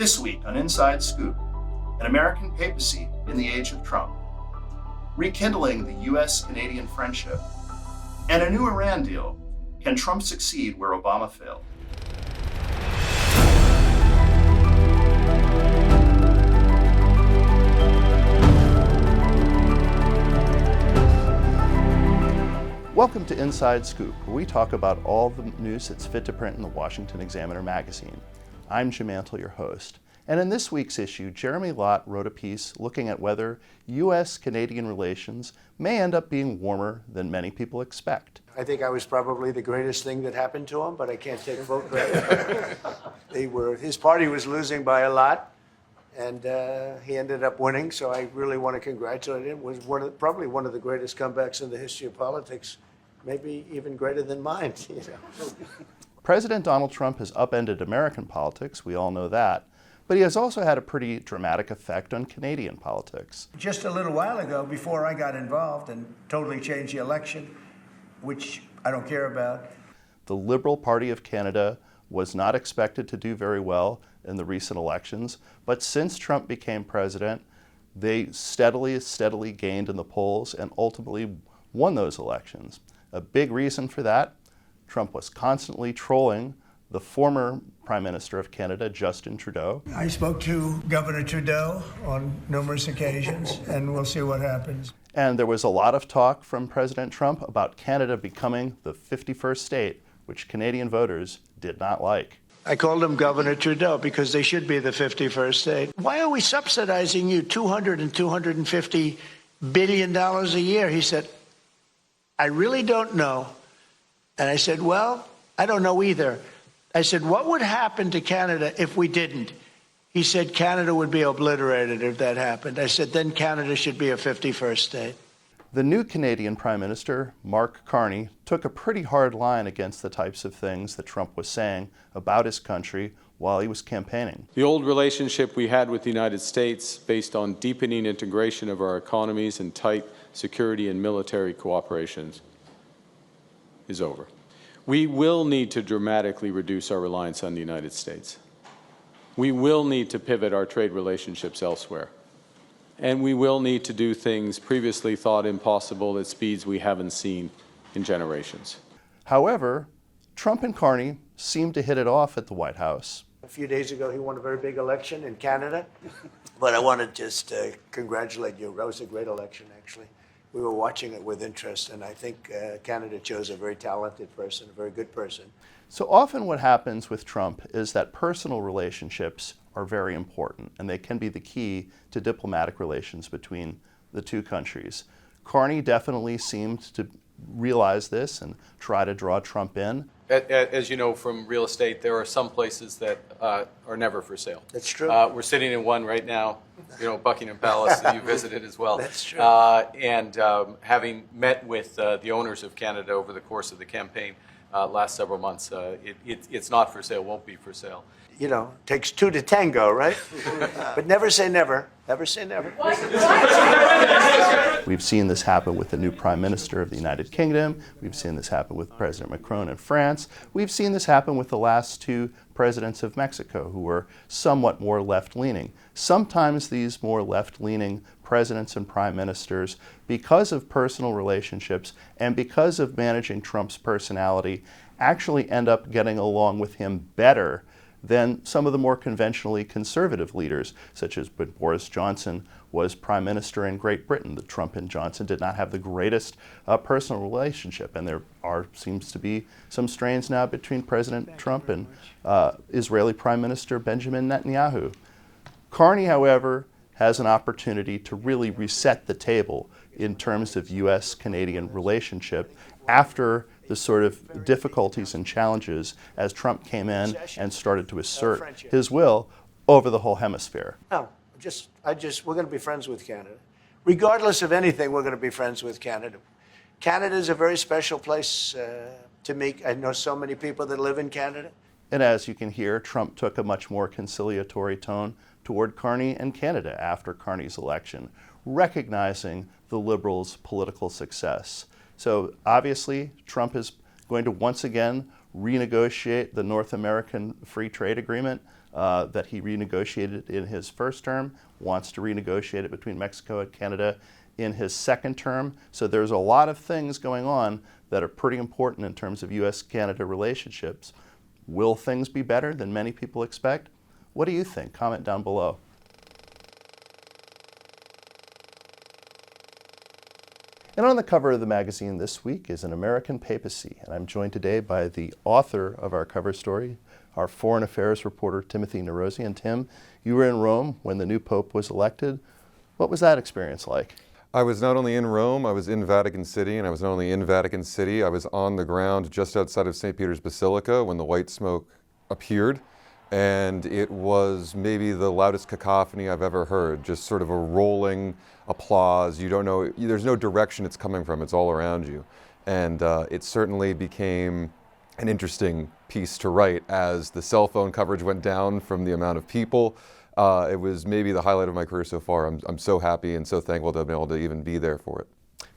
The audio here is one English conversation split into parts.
This week on Inside Scoop, an American papacy in the age of Trump, rekindling the US-Canadian friendship, and a new Iran deal. Can Trump succeed where Obama failed? Welcome to Inside Scoop, where we talk about all the news that's fit to print in the Washington Examiner magazine. I'm Jim Antle, your host. And in this week's issue, Jeremy Lott wrote a piece looking at whether US-Canadian relations may end up being warmer than many people expect. I think I was probably the greatest thing that happened to him, but I can't take full credit. His party was losing by a lot, and he ended up winning, so I really want to congratulate him. It was probably one of the greatest comebacks in the history of politics, maybe even greater than mine. President Donald Trump has upended American politics, we all know that, but he has also had a pretty dramatic effect on Canadian politics. Just a little while ago, before I got involved and totally changed the election, which I don't care about. The Liberal Party of Canada was not expected to do very well in the recent elections, but since Trump became president, they steadily gained in the polls and ultimately won those elections. A big reason for that, Trump was constantly trolling the former Prime Minister of Canada, Justin Trudeau. I spoke to Governor Trudeau on numerous occasions, and we'll see what happens. And there was a lot of talk from President Trump about Canada becoming the 51st state, which Canadian voters did not like. I called him Governor Trudeau because they should be the 51st state. Why are we subsidizing you $200 and $250 billion a year? He said, I really don't know. And I said, well, I don't know either. I said, what would happen to Canada if we didn't? He said, Canada would be obliterated if that happened. I said, then Canada should be a 51st state. The new Canadian Prime Minister, Mark Carney, took a pretty hard line against the types of things that Trump was saying about his country while he was campaigning. The old relationship we had with the United States, based on deepening integration of our economies and tight security and military cooperations, is over. We will need to dramatically reduce our reliance on the United States. We will need to pivot our trade relationships elsewhere. And we will need to do things previously thought impossible at speeds we haven't seen in generations. However, Trump and Carney seemed to hit it off at the White House. A few days ago, he won a very big election in Canada. But I want to just congratulate you. That was a great election, actually. We were watching it with interest, and I think Canada chose a very talented person, a very good person. So often what happens with Trump is that personal relationships are very important, and they can be the key to diplomatic relations between the two countries. Carney definitely seemed to realize this and try to draw Trump in. As you know from real estate, there are some places that are never for sale. That's true. We're sitting in one right now, Buckingham Palace, that you visited as well. That's true. And having met with the owners of Canada over the course of the campaign last several months, it's not for sale, won't be for sale. Takes two to tango, right? But never say never. Never say never. We've seen this happen with the new Prime Minister of the United Kingdom. We've seen this happen with President Macron in France. We've seen this happen with the last two presidents of Mexico, who were somewhat more left-leaning. Sometimes these more left-leaning presidents and prime ministers, because of personal relationships and because of managing Trump's personality, actually end up getting along with him better than some of the more conventionally conservative leaders, such as when Boris Johnson was Prime Minister in Great Britain. The Trump and Johnson did not have the greatest personal relationship, and there seems to be some strains now between President Trump and Israeli Prime Minister Benjamin Netanyahu. Carney, however, has an opportunity to really reset the table in terms of US-Canadian relationship after the sort of difficulties and challenges as Trump came in and started to assert his will over the whole hemisphere. No, we're going to be friends with Canada. Regardless of anything, we're going to be friends with Canada. Canada is a very special place to me. I know so many people that live in Canada. And as you can hear, Trump took a much more conciliatory tone toward Carney and Canada after Carney's election, recognizing the Liberals' political success. So obviously, Trump is going to once again renegotiate the North American Free Trade Agreement that he renegotiated in his first term, wants to renegotiate it between Mexico and Canada in his second term. So there's a lot of things going on that are pretty important in terms of U.S.-Canada relationships. Will things be better than many people expect? What do you think? Comment down below. And on the cover of the magazine this week is an American papacy, and I'm joined today by the author of our cover story, our foreign affairs reporter, Timothy Nerozzi. And Tim, you were in Rome when the new pope was elected. What was that experience like? I was not only in Rome, I was in Vatican City, and I was not only in Vatican City, I was on the ground just outside of St. Peter's Basilica when the white smoke appeared, and it was maybe the loudest cacophony I've ever heard, just sort of a rolling applause. You don't know, there's no direction it's coming from, it's all around you. And it certainly became an interesting piece to write as the cell phone coverage went down from the amount of people. It was maybe the highlight of my career so far. I'm so happy and so thankful to have been able to even be there for it.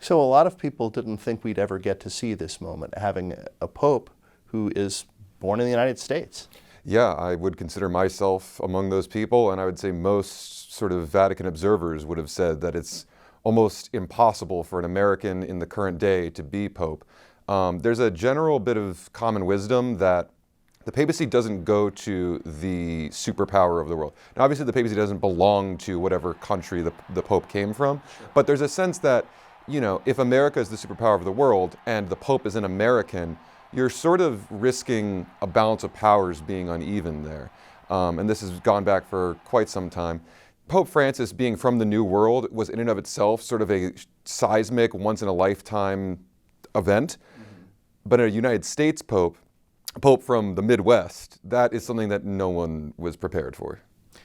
So a lot of people didn't think we'd ever get to see this moment, having a pope who is born in the United States. Yeah, I would consider myself among those people, and I would say most sort of Vatican observers would have said that it's almost impossible for an American in the current day to be pope. There's a general bit of common wisdom that the papacy doesn't go to the superpower of the world. Now, obviously, the papacy doesn't belong to whatever country the pope came from, but there's a sense that, you know, if America is the superpower of the world and the pope is an American, you're sort of risking a balance of powers being uneven there. And this has gone back for quite some time. Pope Francis, being from the New World, was in and of itself sort of a seismic, once-in-a-lifetime event. But a United States pope, a pope from the Midwest, that is something that no one was prepared for.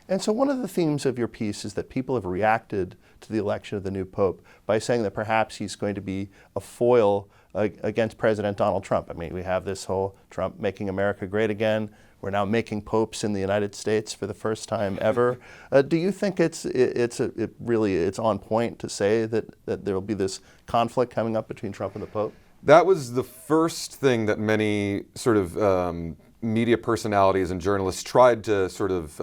And so one of the themes of your piece is that people have reacted to the election of the new pope by saying that perhaps he's going to be a foil against President Donald Trump. I mean, we have this whole Trump making America great again. We're now making popes in the United States for the first time ever. Do you think it's on point to say that there will be this conflict coming up between Trump and the Pope? That was the first thing that many sort of media personalities and journalists tried to sort of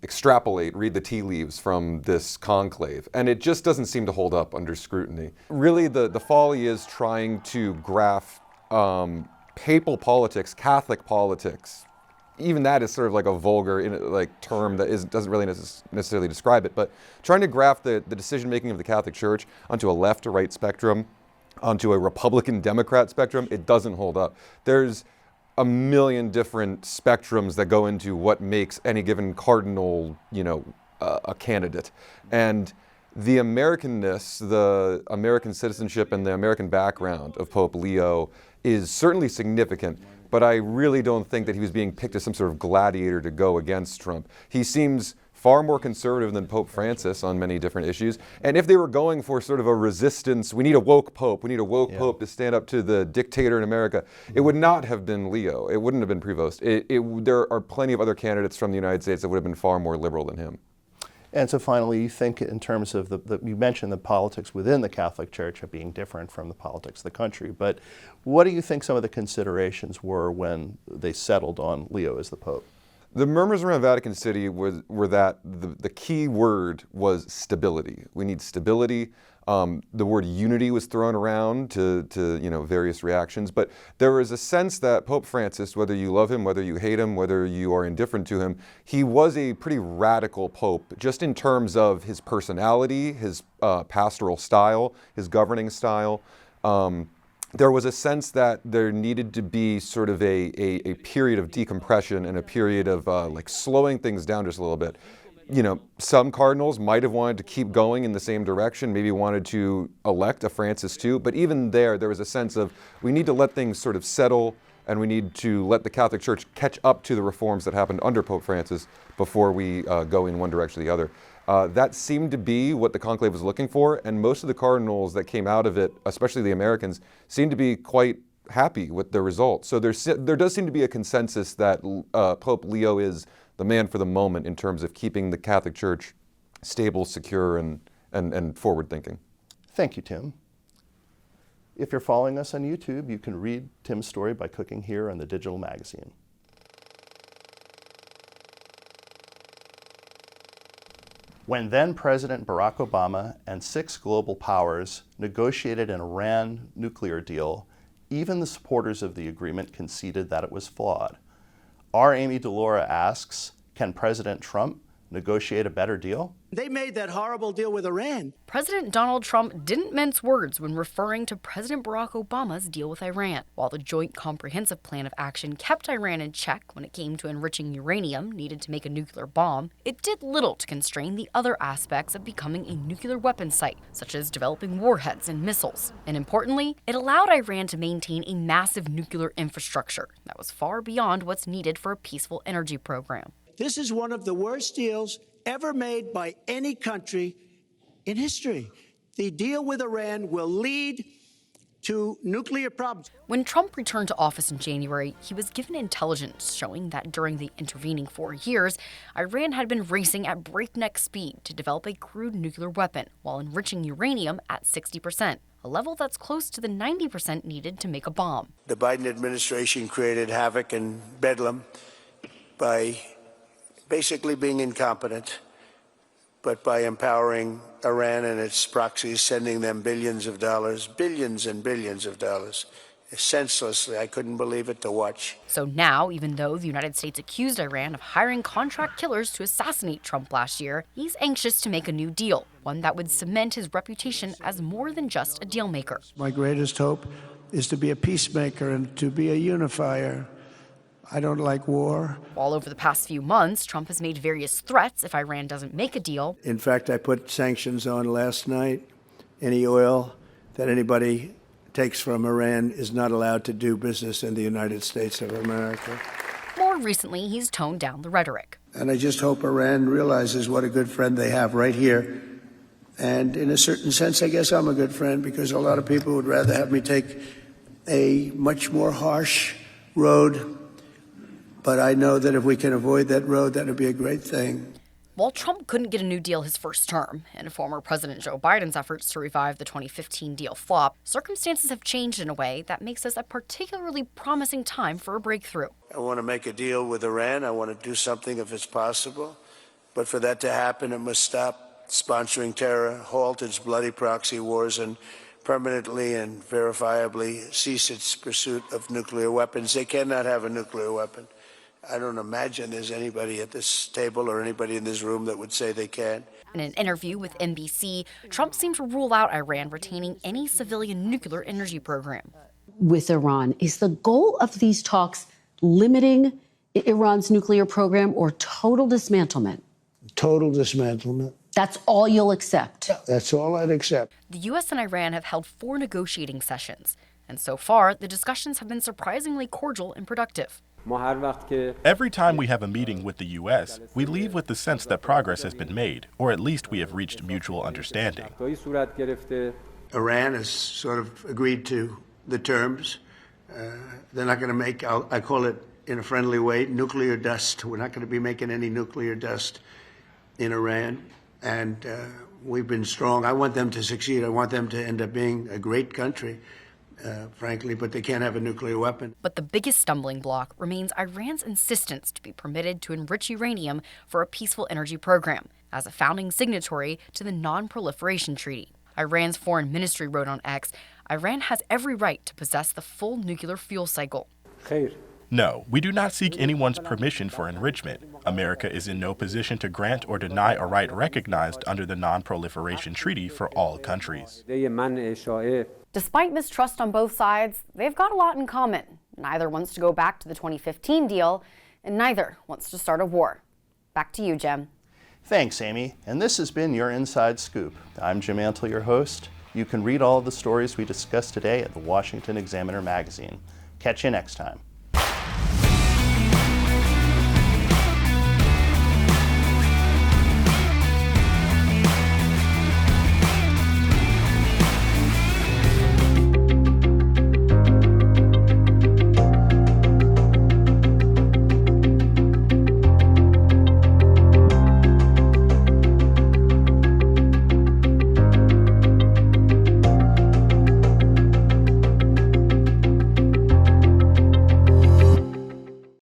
extrapolate, read the tea leaves from this conclave. And it just doesn't seem to hold up under scrutiny. Really, the folly is trying to graph papal politics, Catholic politics. Even that is sort of like a vulgar term that doesn't really necessarily describe it. But trying to graph the decision-making of the Catholic Church onto a left to right spectrum, onto a Republican-Democrat spectrum, it doesn't hold up. There's a million different spectrums that go into what makes any given cardinal, a candidate. And the Americanness, the American citizenship, and the American background of Pope Leo is certainly significant, but I really don't think that he was being picked as some sort of gladiator to go against Trump. He seems far more conservative than Pope Francis on many different issues. And if they were going for sort of a resistance, we need a woke pope, we need a woke pope to stand up to the dictator in America, it would not have been Leo. It wouldn't have been Prevost. There are plenty of other candidates from the United States that would have been far more liberal than him. And so finally, you think in terms of you mentioned the politics within the Catholic Church of being different from the politics of the country, but what do you think some of the considerations were when they settled on Leo as the Pope? The murmurs around Vatican City were that the key word was stability. We need stability. The word unity was thrown around to various reactions, but there was a sense that Pope Francis, whether you love him, whether you hate him, whether you are indifferent to him, he was a pretty radical pope, just in terms of his personality, his pastoral style, his governing style. There was a sense that there needed to be sort of a period of decompression and a period of slowing things down just a little bit. Some cardinals might have wanted to keep going in the same direction, maybe wanted to elect a Francis too, but even there was a sense of we need to let things sort of settle and we need to let the Catholic Church catch up to the reforms that happened under Pope Francis before we go in one direction or the other. That seemed to be what the conclave was looking for, and most of the cardinals that came out of it, especially the Americans, seemed to be quite happy with the results. So there does seem to be a consensus that Pope Leo is the man for the moment in terms of keeping the Catholic Church stable, secure, and forward-thinking. Thank you, Tim. If you're following us on YouTube, you can read Tim's story by clicking here on the digital magazine. When then President Barack Obama and 6 global powers negotiated an Iran nuclear deal, even the supporters of the agreement conceded that it was flawed. Our Amy DeLaura asks, can President Trump negotiate a better deal? They made that horrible deal with Iran. President Donald Trump didn't mince words when referring to President Barack Obama's deal with Iran. While the Joint Comprehensive Plan of Action kept Iran in check when it came to enriching uranium needed to make a nuclear bomb, it did little to constrain the other aspects of becoming a nuclear weapons site, such as developing warheads and missiles. And importantly, it allowed Iran to maintain a massive nuclear infrastructure that was far beyond what's needed for a peaceful energy program. This is one of the worst deals ever made by any country in history. The deal with Iran will lead to nuclear problems. When Trump returned to office in January, he was given intelligence showing that during the intervening 4 years, Iran had been racing at breakneck speed to develop a crude nuclear weapon while enriching uranium at 60%, a level that's close to the 90% needed to make a bomb. The Biden administration created havoc and bedlam by basically being incompetent, but by empowering Iran and its proxies, sending them billions and billions of dollars, senselessly. I couldn't believe it to watch. So now, even though the United States accused Iran of hiring contract killers to assassinate Trump last year, he's anxious to make a new deal, one that would cement his reputation as more than just a deal maker. My greatest hope is to be a peacemaker and to be a unifier. I don't like war. All over the past few months, Trump has made various threats if Iran doesn't make a deal. In fact, I put sanctions on last night. Any oil that anybody takes from Iran is not allowed to do business in the United States of America. More recently, he's toned down the rhetoric. And I just hope Iran realizes what a good friend they have right here. And in a certain sense, I guess I'm a good friend because a lot of people would rather have me take a much more harsh road. But I know that if we can avoid that road, that would be a great thing. While Trump couldn't get a new deal his first term, and former President Joe Biden's efforts to revive the 2015 deal flop, circumstances have changed in a way that makes this a particularly promising time for a breakthrough. I want to make a deal with Iran. I want to do something if it's possible. But for that to happen, it must stop sponsoring terror, halt its bloody proxy wars, and permanently and verifiably cease its pursuit of nuclear weapons. They cannot have a nuclear weapon. I don't imagine there's anybody at this table or anybody in this room that would say they can. In an interview with NBC, Trump seemed to rule out Iran retaining any civilian nuclear energy program. With Iran, is the goal of these talks limiting Iran's nuclear program or total dismantlement? Total dismantlement. That's all you'll accept? That's all I'd accept. The U.S. and Iran have held 4 negotiating sessions, and so far, the discussions have been surprisingly cordial and productive. Every time we have a meeting with the U.S., we leave with the sense that progress has been made, or at least we have reached mutual understanding. Iran has sort of agreed to the terms. They're not going to make, I call it in a friendly way, nuclear dust. We're not going to be making any nuclear dust in Iran. And we've been strong. I want them to succeed. I want them to end up being a great country. Frankly, but they can't have a nuclear weapon. But the biggest stumbling block remains Iran's insistence to be permitted to enrich uranium for a peaceful energy program, as a founding signatory to the Non-Proliferation Treaty. Iran's foreign ministry wrote on X, Iran has every right to possess the full nuclear fuel cycle. No, we do not seek anyone's permission for enrichment. America is in no position to grant or deny a right recognized under the Non-Proliferation Treaty for all countries. Despite mistrust on both sides, they've got a lot in common. Neither wants to go back to the 2015 deal, and neither wants to start a war. Back to you, Jim. Thanks, Amy. And this has been your Inside Scoop. I'm Jim Antle, your host. You can read all of the stories we discussed today at the Washington Examiner magazine. Catch you next time.